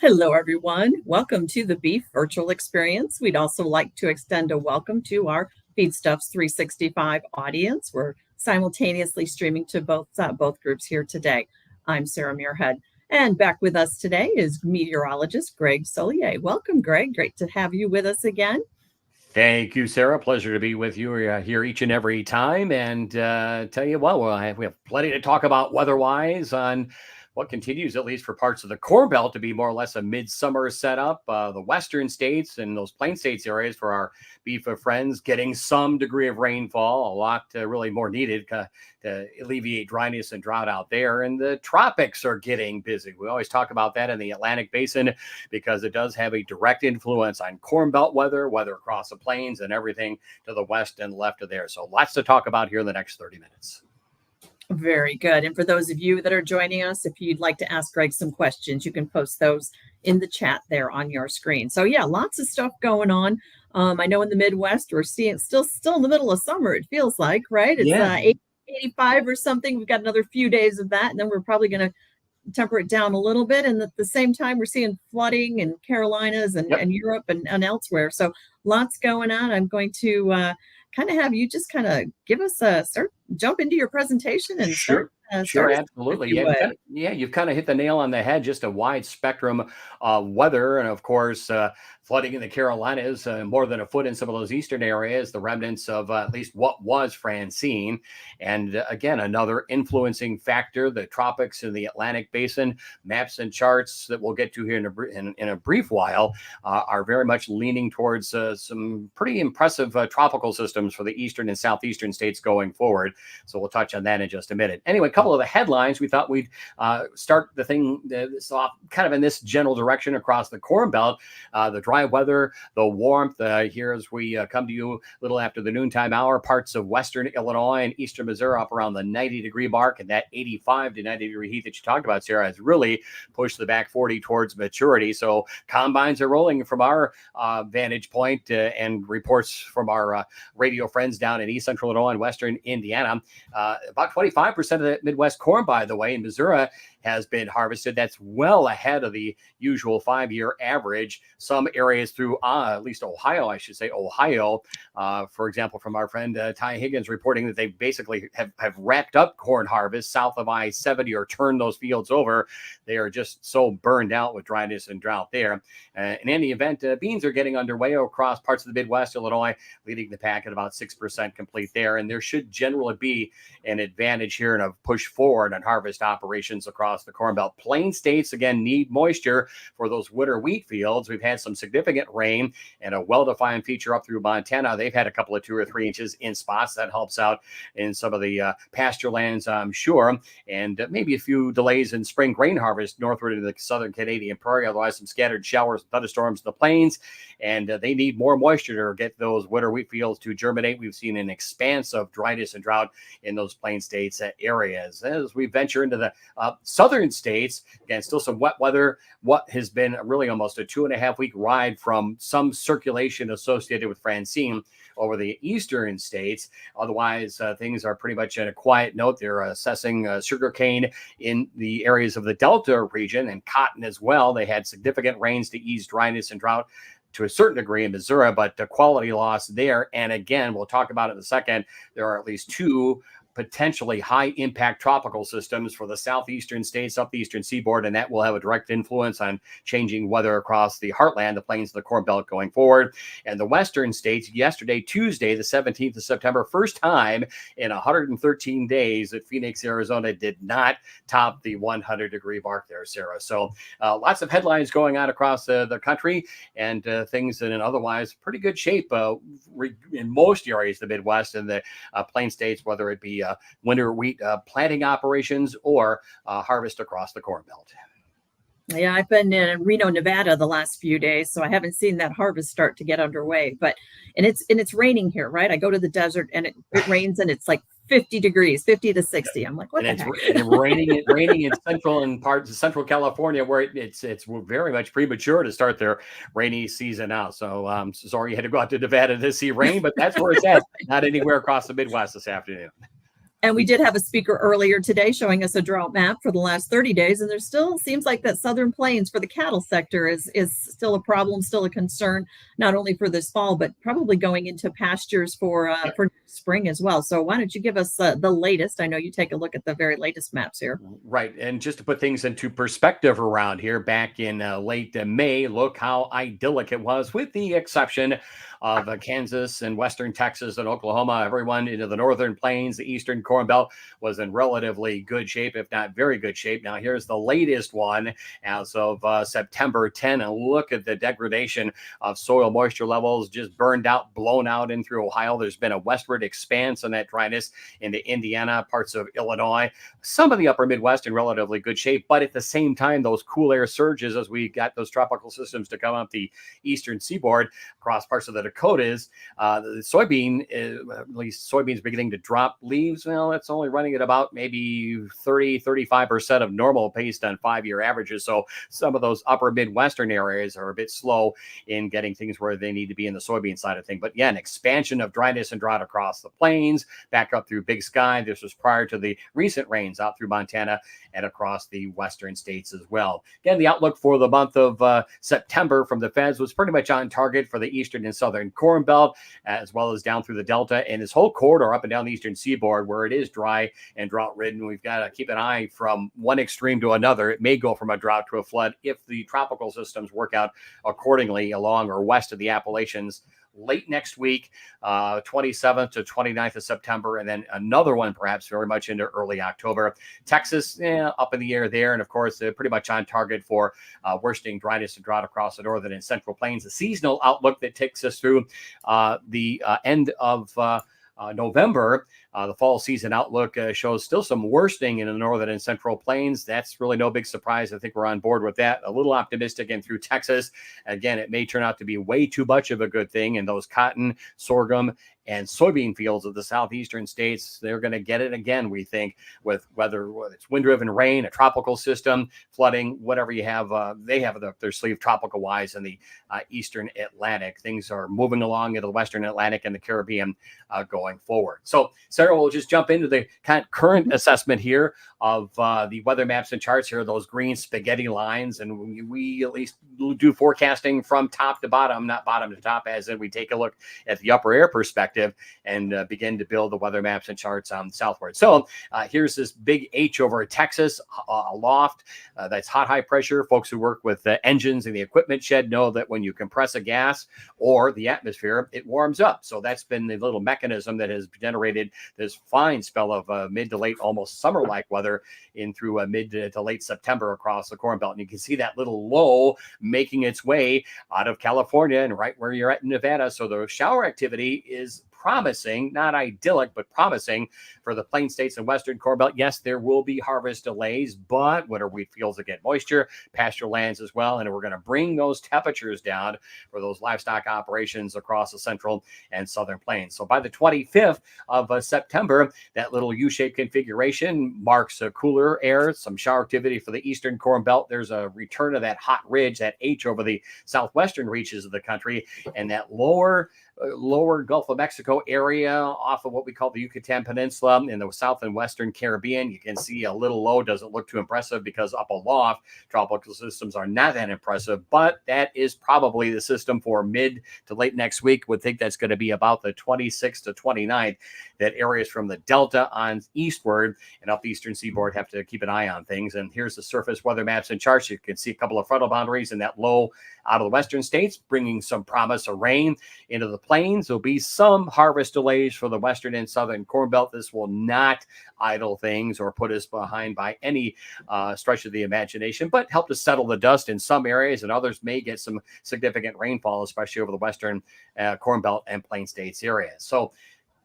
Hello, everyone. Welcome to the Beef Virtual Experience. We'd also like to extend a welcome to our Feedstuffs 365 audience. We're simultaneously streaming to both groups here today. I'm Sarah Muirhead, and back with us today is meteorologist Greg Soulje. Welcome, Greg. Great to have you with us again. Thank you, Sarah. Pleasure to be with you here each and every time. And tell you what, we have plenty to talk about weather-wise on what continues, at least for parts of the Corn Belt, to be more or less a midsummer setup. The western states and those plain states areas for our beef of friends getting some degree of rainfall, a lot really more needed to alleviate dryness and drought out there. And the tropics are getting busy. We always talk about that in the Atlantic Basin because it does have a direct influence on Corn Belt weather across the plains and everything to the west and left of there. So lots to talk about here in the next 30 minutes. Very good. And for those of you that are joining us, if you'd like to ask Greg some questions, you can post those in the chat there on your screen. So yeah, lots of stuff going on. I know in the Midwest, we're seeing still in the middle of summer, it feels like, right? It's 85 or something. We've got another few days of that, and then we're probably going to temper it down a little bit. And at the same time, we're seeing flooding in Carolinas and Europe and elsewhere. So lots going on. I'm going to kind of have you just kind of give us jump into your presentation and Sure, absolutely. You've kind of hit the nail on the head. Just a wide spectrum of weather, and of course, flooding in the Carolinas, more than a foot in some of those eastern areas, the remnants of at least what was Francine. And again, another influencing factor, the tropics in the Atlantic Basin. Maps and charts that we'll get to here in a brief while are very much leaning towards some pretty impressive tropical systems for the eastern and southeastern states going forward. So we'll touch on that in just a minute. Anyway, a couple of the headlines. We thought we'd start the thing off kind of in this general direction across the Corn Belt. The dry weather, the warmth here as we come to you a little after the noontime hour. Parts of western Illinois and eastern Missouri up around the 90-degree mark, and that 85 to 90-degree heat that you talked about, Sarah, has really pushed the back 40 towards maturity. So combines are rolling from our vantage point and reports from our radio friends down in east central Illinois and western Indiana. About 25% of the Midwest corn, by the way, in Missouri has been harvested. That's well ahead of the usual 5-year average. Some areas through at least Ohio, for example, from our friend Ty Higgins reporting that they basically have wrapped up corn harvest south of I-70 or turned those fields over. They are just so burned out with dryness and drought there. In any event, beans are getting underway across parts of the Midwest, Illinois, leading the pack at about 6% complete there. And there should generally be an advantage here and a push forward on harvest operations across the Corn Belt. Plain states, again, need moisture for those winter wheat fields. We've had some significant rain and a well-defined feature up through Montana. They've had a couple of 2 or 3 inches in spots. That helps out in some of the pasture lands, I'm sure, and maybe a few delays in spring grain harvest northward into the southern Canadian prairie. Otherwise, some scattered showers and thunderstorms in the plains, and they need more moisture to get those winter wheat fields to germinate. We've seen an expanse of dryness and drought in those plain states areas. As we venture into the southern states, again, still some wet weather. What has been really almost a 2.5-week ride from some circulation associated with Francine over the eastern states. Otherwise, things are pretty much at a quiet note. They're assessing sugarcane in the areas of the Delta region and cotton as well. They had significant rains to ease dryness and drought to a certain degree in Missouri, but the quality loss there. And again, we'll talk about it in a second. There are at least 2 potentially high impact tropical systems for the southeastern states up the eastern seaboard, and that will have a direct influence on changing weather across the heartland, the plains of the Corn Belt going forward. And the western states, yesterday, Tuesday, the 17th of September, first time in 113 days that Phoenix, Arizona did not top the 100-degree mark there, Sarah. So lots of headlines going on across the country, and things in an otherwise pretty good shape in most areas of the Midwest and the plain states, whether it be winter wheat planting operations or harvest across the Corn Belt. Yeah, I've been in Reno, Nevada the last few days, so I haven't seen that harvest start to get underway. But it's raining here, right? I go to the desert and it rains and it's like 50 degrees, 50 to 60. I'm like, what and the heck? it's raining in central and parts of central California, where it's very much premature to start their rainy season out. So sorry you had to go out to Nevada to see rain, but that's where it's at. Not anywhere across the Midwest this afternoon. And we did have a speaker earlier today showing us a drought map for the last 30 days. And there still seems like that southern plains for the cattle sector is still a problem, still a concern, not only for this fall, but probably going into pastures for spring as well. So why don't you give us the latest? I know you take a look at the very latest maps here. Right. And just to put things into perspective around here, back in late May, look how idyllic it was, with the exception of Kansas and western Texas and Oklahoma. Everyone into the northern plains, the eastern Corn Belt, was in relatively good shape, if not very good shape. Now, here's the latest one as of September 10. And look at the degradation of soil moisture levels, just burned out, blown out in through Ohio. There's been a westward expanse on that dryness into Indiana, parts of Illinois, some of the upper Midwest in relatively good shape. But at the same time, those cool air surges, as we got those tropical systems to come up the eastern seaboard across parts of the Dakotas, the soybean, at least soybeans beginning to drop leaves. Well, it's only running at about maybe 35% of normal based on 5-year averages. So some of those upper Midwestern areas are a bit slow in getting things where they need to be in the soybean side of things. But yeah, an expansion of dryness and drought across the plains, back up through Big Sky. This was prior to the recent rains out through Montana and across the western states as well. Again, the outlook for the month of September from the Feds was pretty much on target for the eastern and southern Corn Belt, as well as down through the Delta and this whole corridor up and down the eastern seaboard, where it is dry and drought ridden. We've got to keep an eye from one extreme to another. It may go from a drought to a flood if the tropical systems work out accordingly along or west of the Appalachians late next week, 27th to 29th of September, and then another one perhaps very much into early October. Texas, up in the air there, and of course, pretty much on target for worsening dryness and drought across the northern and central plains. The seasonal outlook that takes us through the end of November. The fall season outlook shows still some worsening in the northern and central plains. That's really no big surprise. I think we're on board with that. A little optimistic and through Texas. Again, it may turn out to be way too much of a good thing. And those cotton, sorghum, and soybean fields of the southeastern states, they're going to get it again, we think, with whether it's wind-driven rain, a tropical system, flooding, whatever you have. They have their sleeve tropical-wise in the eastern Atlantic. Things are moving along into the western Atlantic and the Caribbean going forward. So, Sarah, we'll just jump into the current assessment here of the weather maps and charts here, those green spaghetti lines. And we at least do forecasting from top to bottom, not bottom to top, as in we take a look at the upper air perspective and begin to build the weather maps and charts southward. So here's this big H over Texas, aloft. That's hot, high pressure. Folks who work with engines in the equipment shed know that when you compress a gas or the atmosphere, it warms up. So that's been the little mechanism that has generated this fine spell of mid to late, almost summer-like weather in through mid to late September across the Corn Belt. And you can see that little low making its way out of California and right where you're at in Nevada. So the shower activity is promising, not idyllic, but promising for the plain states and western Corn Belt. Yes, there will be harvest delays, but winter wheat fields will get moisture, pasture lands as well, and we're going to bring those temperatures down for those livestock operations across the central and southern plains. So by the 25th of September, that little U-shaped configuration marks a cooler air, some shower activity for the eastern Corn Belt. There's a return of that hot ridge, that H over the southwestern reaches of the country, and that lower Gulf of Mexico area off of what we call the Yucatan Peninsula in the south and western Caribbean. You can see a little low, doesn't look too impressive because up aloft, tropical systems are not that impressive, but that is probably the system for mid to late next week. Would think that's going to be about the 26th to 29th. That areas from the Delta on eastward and up the eastern seaboard have to keep an eye on things. And here's the surface weather maps and charts. You can see a couple of frontal boundaries in that low out of the western states, bringing some promise of rain into the plains. There'll be some harvest delays for the western and southern Corn Belt. This will not idle things or put us behind by any stretch of the imagination, but help to settle the dust in some areas, and others may get some significant rainfall, especially over the western Corn Belt and plain states areas. So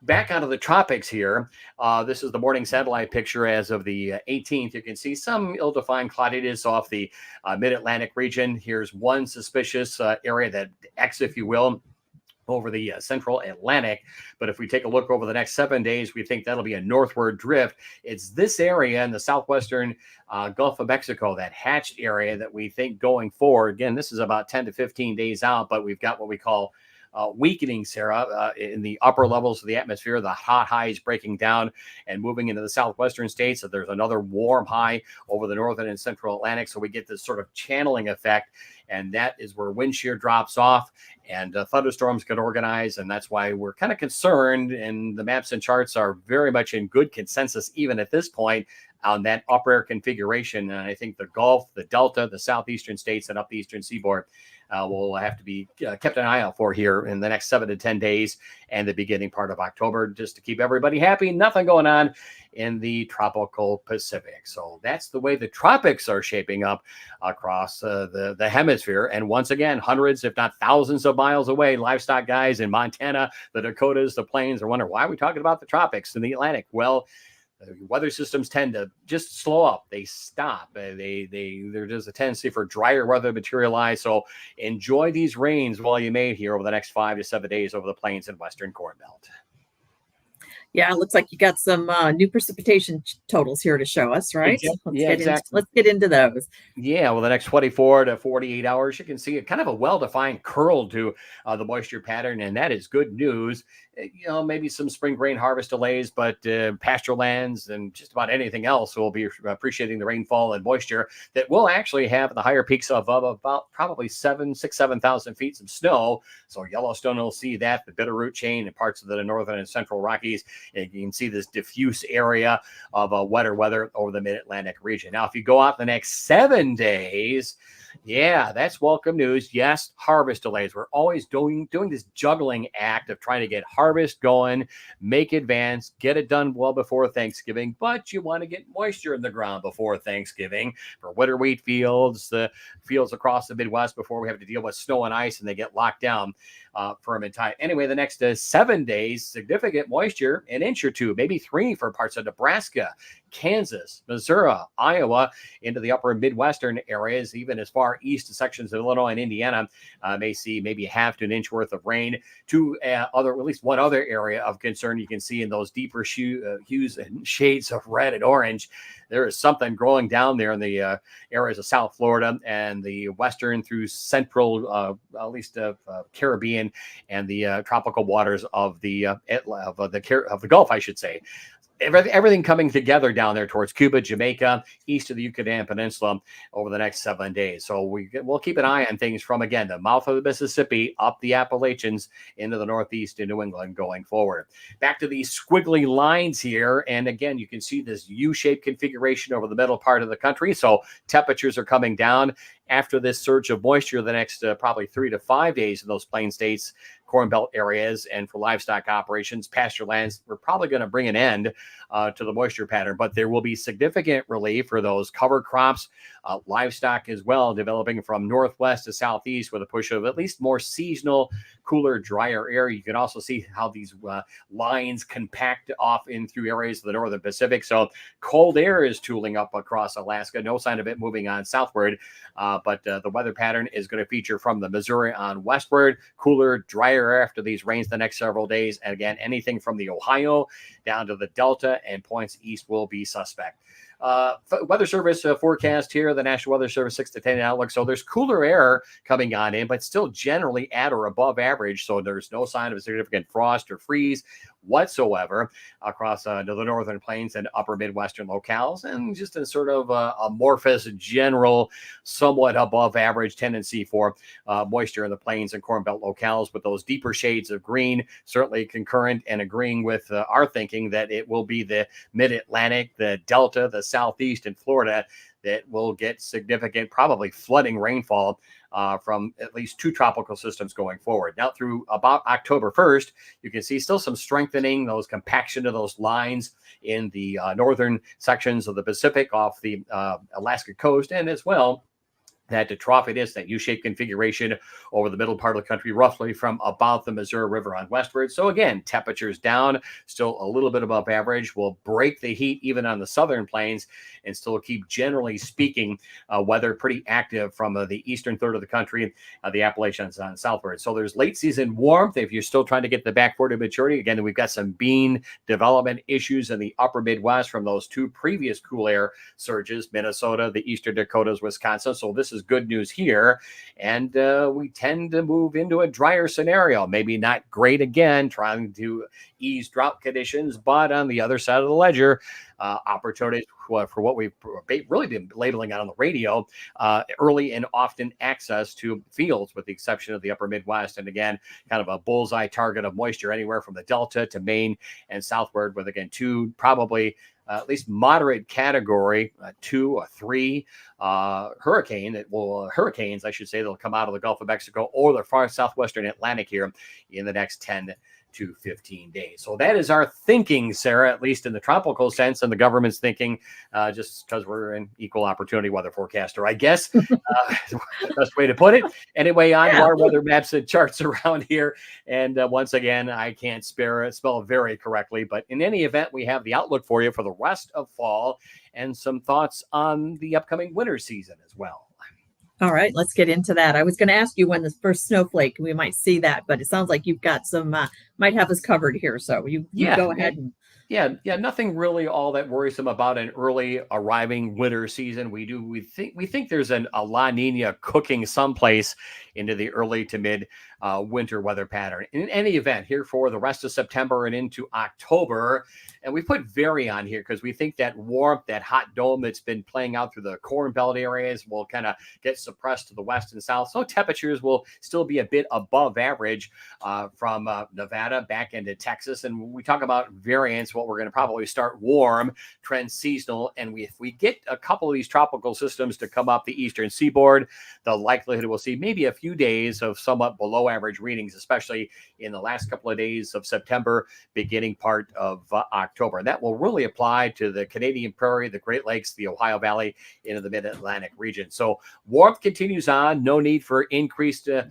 back out of the tropics here. This is the morning satellite picture as of the 18th. You can see some ill-defined cloudiness off the mid-Atlantic region. Here's one suspicious area, that X, if you will, over the central Atlantic. But if we take a look over the next 7 days, we think that'll be a northward drift. It's this area in the southwestern Gulf of Mexico, that hatched area, that we think going forward. Again, this is about 10 to 15 days out, but we've got what we call weakening, Sarah, in the upper levels of the atmosphere. The hot high is breaking down and moving into the southwestern states. So there's another warm high over the northern and central Atlantic. So we get this sort of channeling effect. And that is where wind shear drops off and thunderstorms get organized. And that's why we're kind of concerned. And the maps and charts are very much in good consensus, even at this point, on that upper air configuration. And I think the Gulf, the Delta, the southeastern states, and up the eastern seaboard will have to be kept an eye out for here in the next 7 to 10 days and the beginning part of October, just to keep everybody happy. Nothing going on in the tropical Pacific. So that's the way the tropics are shaping up across the hemisphere. And once again, hundreds, if not thousands of miles away, livestock guys in Montana, the Dakotas, the plains are wondering, why are we talking about the tropics in the Atlantic? Well, weather systems tend to just slow up. They stop. There's a tendency for drier weather to materialize. So enjoy these rains while you may here over the next 5 to 7 days over the plains and western Corn Belt. Yeah, it looks like you got some new precipitation totals here to show us, right? Exactly. Let's get into those. Yeah, well, the next 24 to 48 hours, you can see a kind of a well-defined curl to the moisture pattern, and that is good news. Maybe some spring grain harvest delays, but pasture lands and just about anything else will be appreciating the rainfall and moisture that will actually have the higher peaks of about probably 7,000 feet of snow. So Yellowstone will see that, the Bitterroot chain and parts of the northern and central Rockies. And you can see this diffuse area of wetter weather over the mid-Atlantic region. Now, if you go out the next 7 days, yeah, that's welcome news. Yes, harvest delays. We're always doing this juggling act of trying to get harvest going, make advance, get it done well before Thanksgiving, but you want to get moisture in the ground before Thanksgiving for winter wheat fields, the fields across the Midwest, before we have to deal with snow and ice and they get locked down firm and tight. Anyway, the next 7 days, significant moisture, an inch or two, maybe 3 for parts of Nebraska, Kansas, Missouri, Iowa, into the upper Midwestern areas, even as far east to sections of Illinois and Indiana, may see maybe a half to an inch worth of rain. At least one other area of concern you can see in those deeper hues and shades of red and orange. There is something growing down there in the areas of South Florida and the western through central, at least Caribbean and the tropical waters of the Gulf, I should say. Everything coming together down there towards Cuba, Jamaica, east of the Yucatan Peninsula over the next 7 days. So we'll keep an eye on things from, again, the mouth of the Mississippi up the Appalachians into the Northeast and New England going forward. Back to these squiggly lines here. And again, you can see this U-shaped configuration over the middle part of the country. So temperatures are coming down after this surge of moisture the next probably 3 to 5 days in those plain states, Corn Belt areas, and for livestock operations, pasture lands. We're probably going to bring an end to the moisture pattern, but there will be significant relief for those cover crops, livestock as well, developing from northwest to southeast with a push of at least more seasonal, cooler, drier air. You can also see how these lines compact off in through areas of the northern Pacific. So cold air is tooling up across Alaska. No sign of it moving on southward, but the weather pattern is going to feature from the Missouri on westward, cooler, drier air after these rains the next several days. And again, anything from the Ohio down to the Delta and points east will be suspect. Weather Service forecast here, the National Weather Service 6 to 10 outlook. So there's cooler air coming on in, but still generally at or above average. So there's no sign of a significant frost or freeze whatsoever across the northern plains and upper Midwestern locales, and just a sort of amorphous, general, somewhat above average tendency for moisture in the plains and Corn Belt locales, with those deeper shades of green, certainly concurrent and agreeing with our thinking that it will be the mid-Atlantic, the Delta, the Southeast, and Florida that will get significant, probably flooding rainfall from at least 2 tropical systems going forward. Now through about October 1st, you can see still some strengthening, those compaction of those lines in the northern sections of the Pacific off the Alaska coast, and as well that detrophidus, that U-shaped configuration over the middle part of the country, roughly from about the Missouri River on westward. So again, temperatures down, still a little bit above average. Will break the heat even on the southern plains and still keep, generally speaking, weather pretty active from the eastern third of the country, the Appalachians on southward. So there's late season warmth. If you're still trying to get the back forward to maturity, again, we've got some bean development issues in the upper Midwest from those two previous cool air surges, Minnesota, the eastern Dakotas, Wisconsin. So this is good news here. And we tend to move into a drier scenario. Maybe not great again, trying to ease drought conditions, but on the other side of the ledger, opportunities for what we've really been labeling on the radio, early and often access to fields, with the exception of the upper Midwest. And again, kind of a bullseye target of moisture anywhere from the Delta to Maine and southward, with again, two probably at least moderate category, 2 or 3 hurricanes, I should say, that'll come out of the Gulf of Mexico or the far southwestern Atlantic here in the next 10 to 15 days. So that is our thinking, Sarah, at least in the tropical sense, and the government's thinking, just because we're an equal opportunity weather forecaster, I guess. Best way to put it. Anyway, on to our weather maps and charts around here. And once again, I can't spell it very correctly, but in any event, we have the outlook for you for the rest of fall and some thoughts on the upcoming winter season as well. All right, let's get into that. I was going to ask you when the first snowflake, we might see that, but it sounds like you've got some, might have us covered here. So you go ahead. Nothing really all that worrisome about an early arriving winter season. We think there's a La Nina cooking someplace into the early to mid winter weather pattern. In any event, here for the rest of September and into October. And we put very on here because we think that warmth, that hot dome that's been playing out through the Corn Belt areas will kind of get suppressed to the west and south. So temperatures will still be a bit above average from Nevada back into Texas. And when we talk about variance, what we're going to probably start warm, trend seasonal. And if we get a couple of these tropical systems to come up the eastern seaboard, the likelihood we'll see maybe a few days of somewhat below average readings, especially in the last couple of days of September, beginning part of October. And that will really apply to the Canadian Prairie, the Great Lakes, the Ohio Valley, into the mid-Atlantic region. So warmth continues on. No need for increased at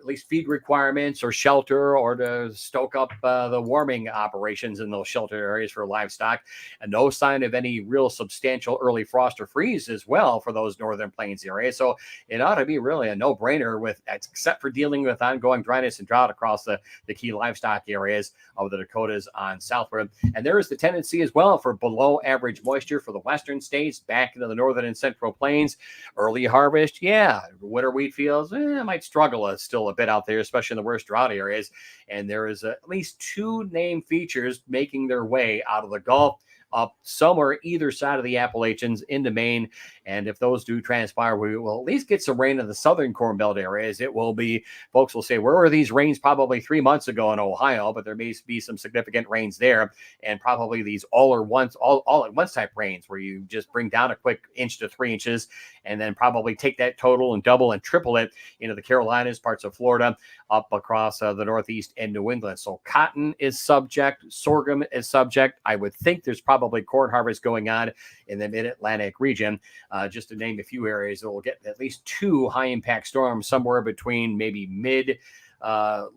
least feed requirements or shelter, or to stoke up the warming operations in those shelter areas for livestock. And no sign of any real substantial early frost or freeze as well for those northern plains areas. So it ought to be really a no-brainer, with except for dealing with ongoing dryness and drought across the key livestock areas of the Dakotas on southward. And there is the tendency as well for below average moisture for the western states back into the northern and central plains. Early harvest, winter wheat fields might struggle still a bit out there, especially in the worst drought areas. And there is at least 2 named features making their way out of the Gulf up somewhere either side of the Appalachians into Maine. And if those do transpire, we will at least get some rain in the southern Corn Belt areas. It will be, folks will say, where were these rains probably 3 months ago in Ohio? But there may be some significant rains there, and probably these all at once type rains where you just bring down a quick inch to 3 inches and then probably take that total and double and triple it into the Carolinas, parts of Florida, up across the Northeast and New England. So cotton is subject, sorghum is subject. I would think there's probably corn harvest going on in the mid-Atlantic region. Just to name a few areas that will get at least 2 high impact storms somewhere between maybe mid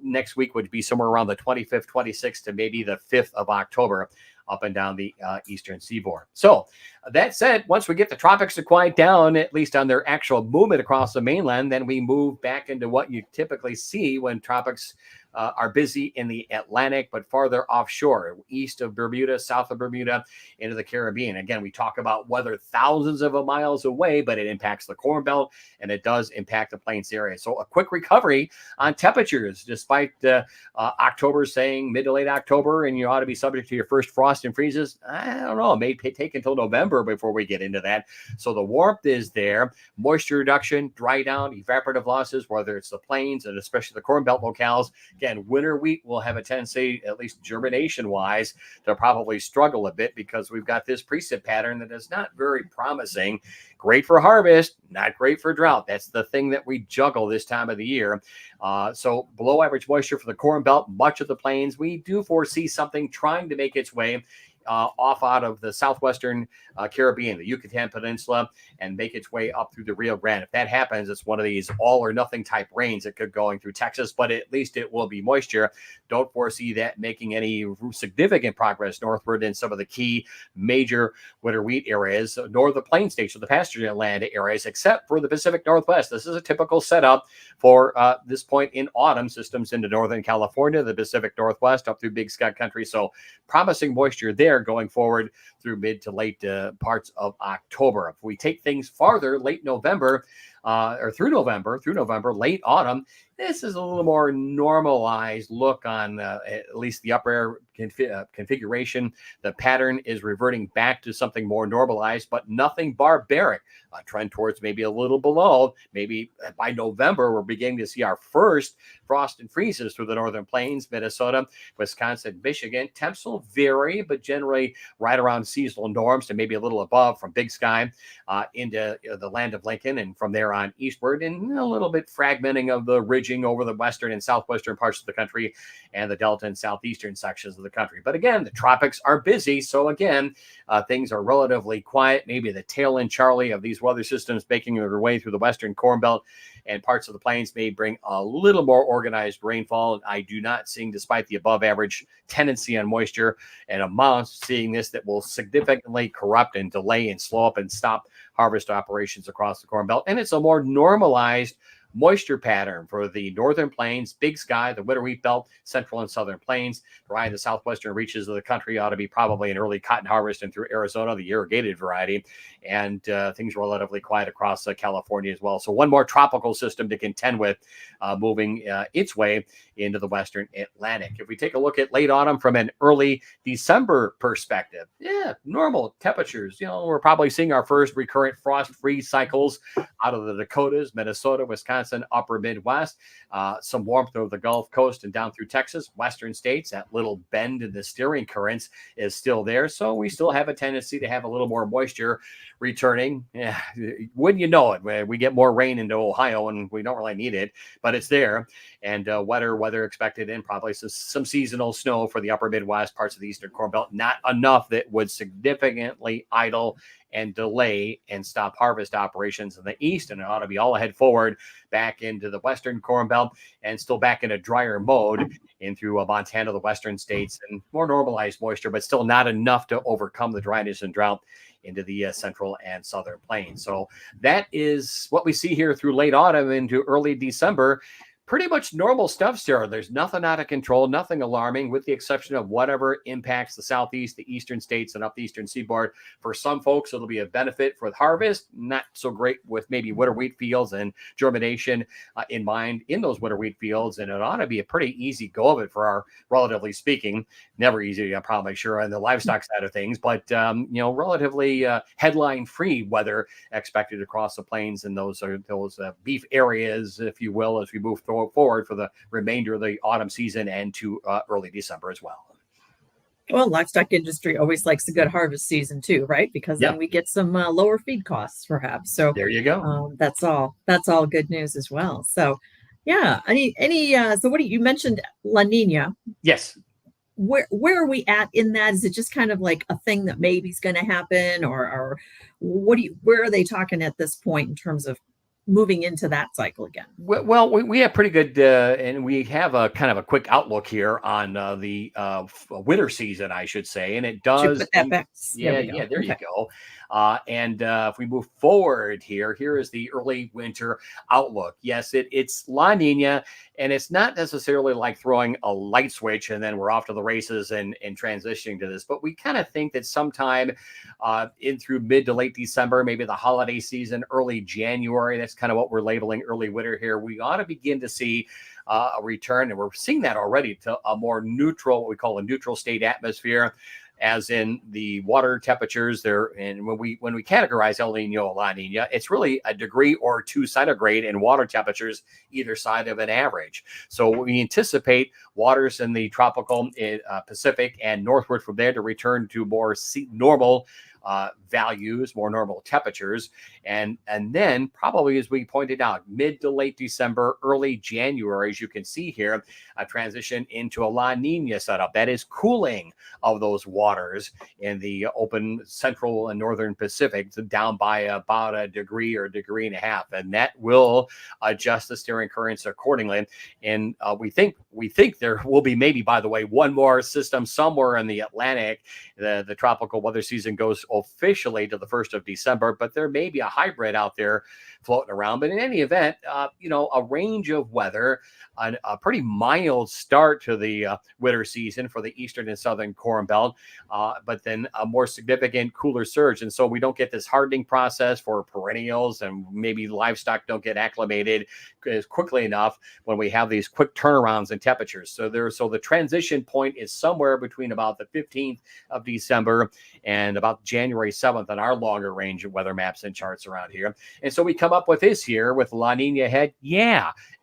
next week, would be somewhere around the 25th, 26th to maybe the 5th of October up and down the eastern seaboard. So that said, once we get the tropics to quiet down, at least on their actual movement across the mainland, then we move back into what you typically see when tropics are busy in the Atlantic, but farther offshore, east of Bermuda, south of Bermuda, into the Caribbean. Again, we talk about weather thousands of miles away, but it impacts the Corn Belt and it does impact the plains area. So a quick recovery on temperatures, despite October saying mid to late October, and you ought to be subject to your first frost and freezes. I don't know, it may take until November before we get into that. So the warmth is there, moisture reduction, dry down, evaporative losses, whether it's the plains and especially the Corn Belt locales. Again, winter wheat will have a tendency, at least germination-wise, to probably struggle a bit because we've got this precip pattern that is not very promising. Great for harvest, not great for drought. That's the thing that we juggle this time of the year. So below average moisture for the Corn Belt, much of the plains. We do foresee something trying to make its way off out of the southwestern Caribbean, the Yucatan Peninsula, and make its way up through the Rio Grande. If that happens, it's one of these all or nothing type rains that could going through Texas, but at least it will be moisture. Don't foresee that making any significant progress northward in some of the key major winter wheat areas, nor the plain states or the pasture land areas, except for the Pacific Northwest. This is a typical setup for this point in autumn. Systems into northern California, the Pacific Northwest, up through Big Sky country. So promising moisture there going forward through mid to late parts of October. If we take things farther, late November, or through November, late autumn, this is a little more normalized look on at least the upper air configuration. The pattern is reverting back to something more normalized, but nothing barbaric. A trend towards maybe a little below. Maybe by November, we're beginning to see our first frost and freezes through the northern plains, Minnesota, Wisconsin, Michigan. Temps will vary, but generally right around seasonal norms to maybe a little above from Big Sky into the land of Lincoln, and from there on eastward, and a little bit fragmenting of the ridging over the western and southwestern parts of the country and the delta and southeastern sections of the country. But again, the tropics are busy. So again, things are relatively quiet. Maybe the tail end Charlie of these weather systems making their way through the western Corn Belt and parts of the plains may bring a little more organized rainfall. I do not see, despite the above average tendency on moisture and amounts, seeing this that will significantly corrupt and delay and slow up and stop harvest operations across the Corn Belt. And it's a more normalized moisture pattern for the northern plains, Big Sky, the winter wheat belt, central and southern plains. Right, the southwestern reaches of the country ought to be probably an early cotton harvest, and through Arizona, the irrigated variety, and things relatively quiet across California as well. So one more tropical system to contend with moving its way into the western Atlantic. If we take a look at late autumn from an early December perspective, normal temperatures. We're probably seeing our first recurrent frost-free cycles out of the Dakotas, Minnesota, Wisconsin, upper Midwest, some warmth over the Gulf Coast and down through Texas, western states. That little bend in the steering currents is still there. So we still have a tendency to have a little more moisture returning. Wouldn't you know it? We get more rain into Ohio and we don't really need it, but it's there. And wetter weather expected, and probably some seasonal snow for the upper Midwest, parts of the eastern Corn Belt. Not enough that would significantly idle and delay and stop harvest operations in the east, and it ought to be all ahead forward back into the western Corn Belt and still back in a drier mode in through Montana, the western states, and more normalized moisture, but still not enough to overcome the dryness and drought into the central and southern plains. So that is what we see here through late autumn into early December. Pretty much normal stuff, Sarah. There's nothing out of control, nothing alarming, with the exception of whatever impacts the southeast, the eastern states, and up the eastern seaboard. For some folks, it'll be a benefit for the harvest. Not so great with maybe winter wheat fields and germination in mind in those winter wheat fields. And it ought to be a pretty easy go of it for our, relatively speaking, never easy, I'm probably sure, on the livestock side of things, but relatively headline-free weather expected across the plains and those beef areas, if you will, as we move forward for the remainder of the autumn season and to early December as well. Well, livestock industry always likes a good harvest season too, right? Because then we get some lower feed costs, perhaps. So there you go. That's all good news as well. So, yeah. So what you mentioned La Nina? Yes. Where are we at in that? Is it just kind of like a thing that maybe is going to happen, or where are they talking at this point in terms of moving into that cycle again? Well, we have pretty good, and we have a kind of a quick outlook here on the winter season, I should say, and it does. Put that back. There you go. And if we move forward here is the early winter outlook. Yes, it's La Nina, and it's not necessarily like throwing a light switch and then we're off to the races and transitioning to this, but we kind of think that sometime in through mid to late December, maybe the holiday season, early January, that's kind of what we're labeling early winter here. We ought to begin to see a return, and we're seeing that already, to a more neutral, what we call a neutral state atmosphere, as in the water temperatures there. And when we categorize El Nino, La Nina, it's really a degree or 2 centigrade in water temperatures either side of an average. So we anticipate waters in the tropical Pacific and northward from there to return to more normal values, more normal temperatures. And then probably, as we pointed out, mid to late December, early January, as you can see here, a transition into a La Nina setup. That is cooling of those waters in the open central and northern Pacific down by about a degree or a degree and a half. And that will adjust the steering currents accordingly. And we think there will be maybe, by the way, one more system somewhere in the Atlantic. The tropical weather season goes officially to the 1st of December, but there may be a hybrid out there floating around. But in any event, a range of weather, a pretty mild start to the winter season for the eastern and southern Corn Belt, but then a more significant cooler surge. And so we don't get this hardening process for perennials, and maybe livestock don't get acclimated as quickly enough when we have these quick turnarounds in temperatures. So the transition point is somewhere between about the 15th of December and about January 7th on our longer range of weather maps and charts around here. And so we come up with this here with La Nina ahead,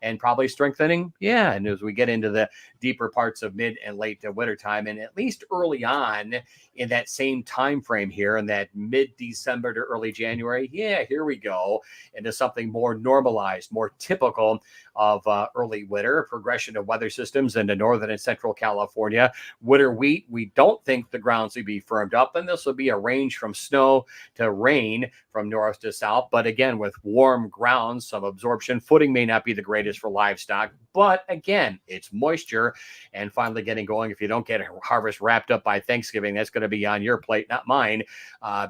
and probably strengthening, and as we get into the deeper parts of mid and late winter time, and at least early on in that same time frame here, in that mid-December to early January, here we go into something more normalized, more typical of early winter, progression of weather systems into northern and central California. Winter wheat, we don't think the grounds will be firmed up, and this will be a range from snow to rain from north to south. But again, with warm grounds, some absorption. Footing may not be the greatest for livestock, but again, it's moisture and finally getting going. If you don't get a harvest wrapped up by Thanksgiving, that's going to be on your plate, not mine,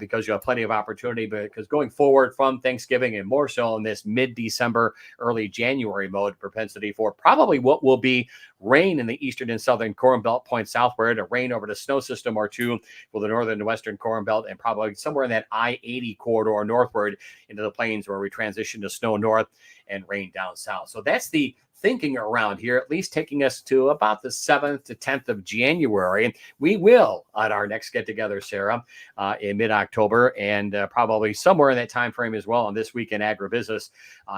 because you have plenty of opportunity. Because going forward from Thanksgiving, and more so in this mid-December, early January mode, propensity for probably what will be rain in the eastern and southern Corn Belt, point southward, a rain over the snow system or two for the northern and western Corn Belt, and probably somewhere in that I-80 corridor northward into the plains, where we transition to snow north and rain down south. So that's the thinking around here, at least taking us to about the 7th to 10th of January. We will, on our next get together, Sarah, in mid-October, and probably somewhere in that time frame as well on This Week in Agribusiness,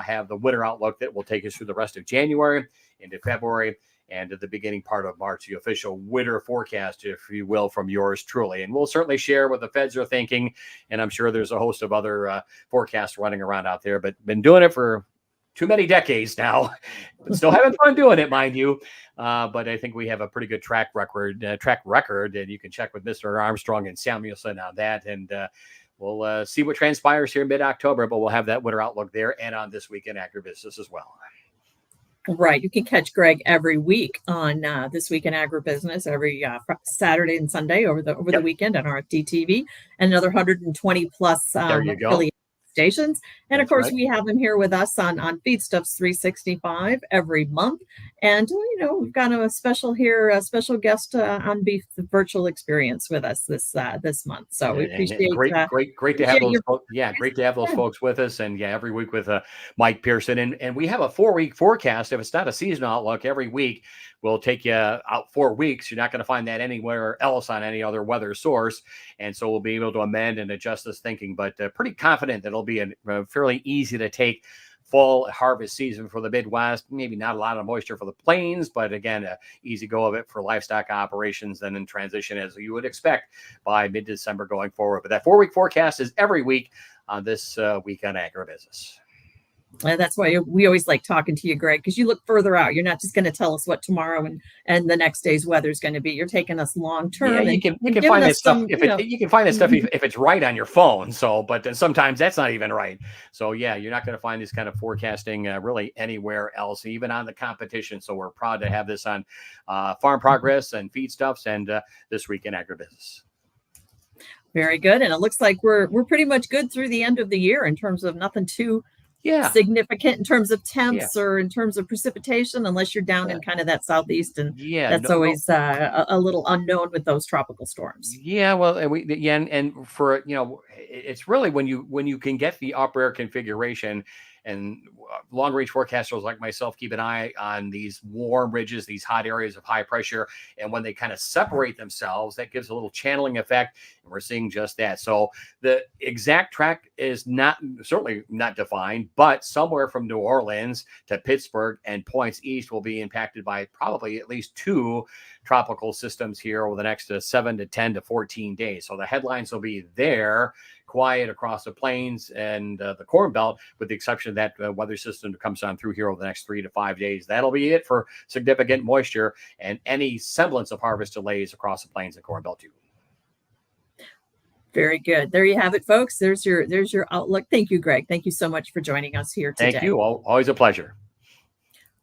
have the winter outlook that will take us through the rest of January into February and at the beginning part of March, the official winter forecast, if you will, from yours truly. And we'll certainly share what the feds are thinking, and I'm sure there's a host of other forecasts running around out there, but been doing it for too many decades now, but still having fun doing it, mind you. But I think we have a pretty good track record, and you can check with Mr. Armstrong and Samuelson on that. And we'll see what transpires here in mid-October, but we'll have that winter outlook there and on This Week in Agribusiness as well. Right. You can catch Greg every week on This Week in Agribusiness, every Saturday and Sunday over the weekend on RFD TV, and another 120 plus affiliate stations. And of course, we have him here with us on Feedstuffs 365 every month. And, we've got a special guest on Beef, the virtual experience with us this month. So we appreciate great to have those folks. Yeah, great to have those folks with us. And every week with Mike Pearson. And we have a 4-week forecast. If it's not a seasonal outlook, every week we'll take you out 4 weeks. You're not going to find that anywhere else on any other weather source. And so we'll be able to amend and adjust this thinking, but pretty confident that it'll be a fairly easy to take fall harvest season for the Midwest. Maybe not a lot of moisture for the plains, but again, easy go of it for livestock operations, then in transition as you would expect by mid-December going forward. But that 4-week forecast is every week on This Week on Agribusiness. And that's why we always like talking to you, Greg, because you look further out. You're not just going to tell us what tomorrow and the next day's weather is going to be. You're taking us long term. Yeah, you can find that stuff you can find that stuff if it's right on your phone. So, but sometimes that's not even right. So, you're not going to find this kind of forecasting really anywhere else, even on the competition. So, we're proud to have this on Farm Progress and Feedstuffs and This Week in Agribusiness. Very good, and it looks like we're pretty much good through the end of the year in terms of nothing too significant in terms of temps or in terms of precipitation, unless you're down in kind of that southeast, and that's always a little unknown with those tropical storms. Well, and for it's really when you can get the upper air configuration And long range forecasters like myself keep an eye on these warm ridges, these hot areas of high pressure. And when they kind of separate themselves, that gives a little channeling effect. And we're seeing just that. So the exact track is certainly not defined, but somewhere from New Orleans to Pittsburgh and points east will be impacted by probably at least 2 tropical systems here over the next 7 to 10 to 14 days. So the headlines will be there, quiet across the plains and the Corn Belt, with the exception of that weather system that comes on through here over the next 3 to 5 days. That'll be it for significant moisture and any semblance of harvest delays across the plains and Corn Belt too. Very good. There you have it, folks. There's your outlook. Thank you, Greg. Thank you so much for joining us here today. Thank you. Always a pleasure.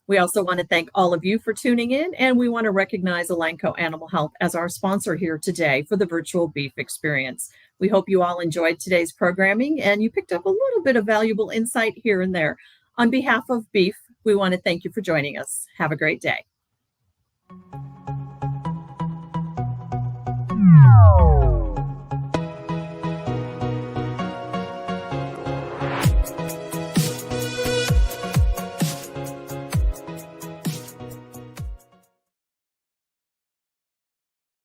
We also want to thank all of you for tuning in, and we want to recognize Elanco Animal Health as our sponsor here today for the virtual beef experience. We hope you all enjoyed today's programming and you picked up a little bit of valuable insight here and there. On behalf of Beef, we want to thank you for joining us. Have a great day.